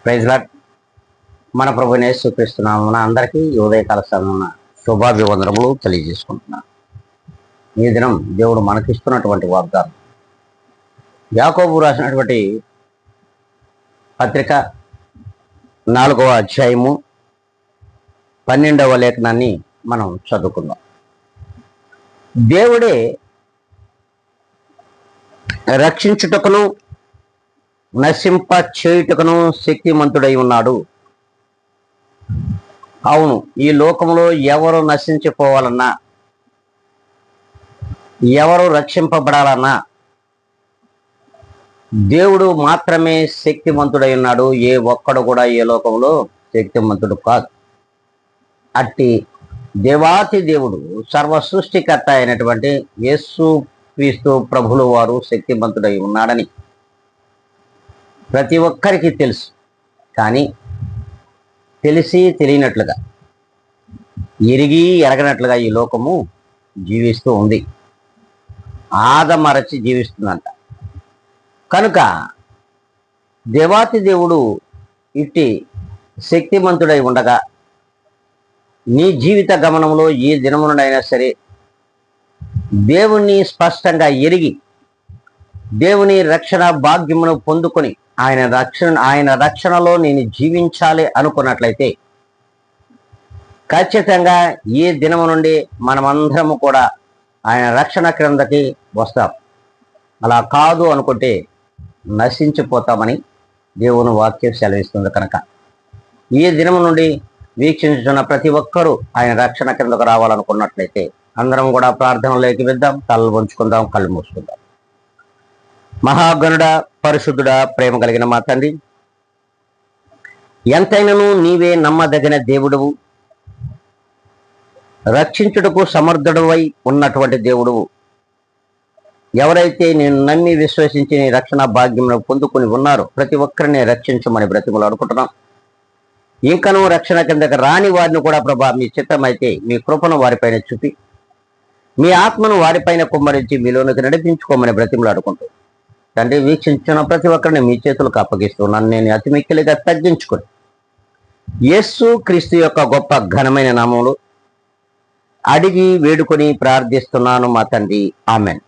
Praise lord. మన ప్రభువైన యేసుక్రీస్తు నామమున అందరికీ ఈ ఉదయకాల సమయమున శుభాభివందనములు తెలియజేసుకుంటున్నాను. ఈ దినం దేవుడు మనకిస్తున్నటువంటి వాగ్దానం, యాకోబు రాసినటువంటి పత్రిక 4వ అధ్యాయము 12వ లేఖనాన్ని మనం చదువుకుందాం. దేవుడే రక్షించుటకును నశింప చేయుటకును శక్తిమంతుడై ఉన్నాడు. అవును, ఈ లోకంలో ఎవరు నశించిపోవాలన్నా, ఎవరు రక్షింపబడాలన్నా దేవుడు మాత్రమే శక్తిమంతుడై ఉన్నాడు. ఏ ఒక్కడు కూడా ఏ లోకంలో శక్తిమంతుడు కాదు. అట్టి దేవాతి దేవుడు, సర్వ సృష్టికర్త అయినటువంటి యేసు క్రీస్తు ప్రభులు వారు శక్తిమంతుడై ఉన్నాడని ప్రతి ఒక్కరికి తెలుసు. కానీ తెలిసి తెలియనట్లుగా, ఎరిగి ఎరగనట్లుగా ఈ లోకము జీవిస్తూ ఉంది, ఆదమరచి జీవిస్తుందంట. కనుక దేవాతి దేవుడు ఇట్టి శక్తిమంతుడై ఉండగా నీ జీవిత గమనంలో ఏ దినమునైనా సరే దేవుణ్ణి స్పష్టంగా ఎరిగి దేవుని రక్షణ భాగ్యమును పొందుకొని ఆయన రక్షణలో నేను జీవించాలి అనుకున్నట్లయితే ఖచ్చితంగా ఈ దినము నుండి మనమందరము కూడా ఆయన రక్షణ క్రిందకి వస్తాం. అలా కాదు అనుకుంటే నశించిపోతామని దేవుని వాక్యం సెలవిస్తుంది. కనుక ఈ దినము నుండి వీక్షించున్న ప్రతి ఒక్కరూ ఆయన రక్షణ కిందకు రావాలనుకున్నట్లయితే అందరం కూడా ప్రార్థనలోకి వెద్దాం. తలలు వంచుకుందాం, కళ్ళు మూసుకుందాం. మహాగణుడా, పరిశుద్ధుడా, ప్రేమ కలిగిన మా తండ్రి, ఎంతైనను నీవే నమ్మదగిన దేవుడువు, రక్షించుటకు సమర్థుడవై ఉన్నటువంటి దేవుడువు. ఎవరైతే నేను నమ్మి విశ్వసించి నీ రక్షణ భాగ్యమును పొందుకుని ఉన్నారో ప్రతి ఒక్కరిని రక్షించమని బ్రతిమలు అనుకుంటున్నాం. ఇంకనూ రక్షణ కిందకి రాని వారిని కూడా ప్రభా, మీ చిత్తమైతే మీ కృపను వారిపైన చూపి మీ ఆత్మను వారిపైన కుమ్మరించి మీలోనికి నడిపించుకోమని బ్రతిమలు అడుకుంటూ తండ్రి, వీక్షించిన ప్రతి ఒక్కరిని మీ చేతులకు అప్పగిస్తున్నాను. నేను అతి మిక్కిలిగా తగ్గించుకొని యేసు క్రీస్తు యొక్క గొప్ప ఘనమైన నామములో అడిగి వేడుకొని ప్రార్థిస్తున్నాను మా తండ్రి. ఆమెన్.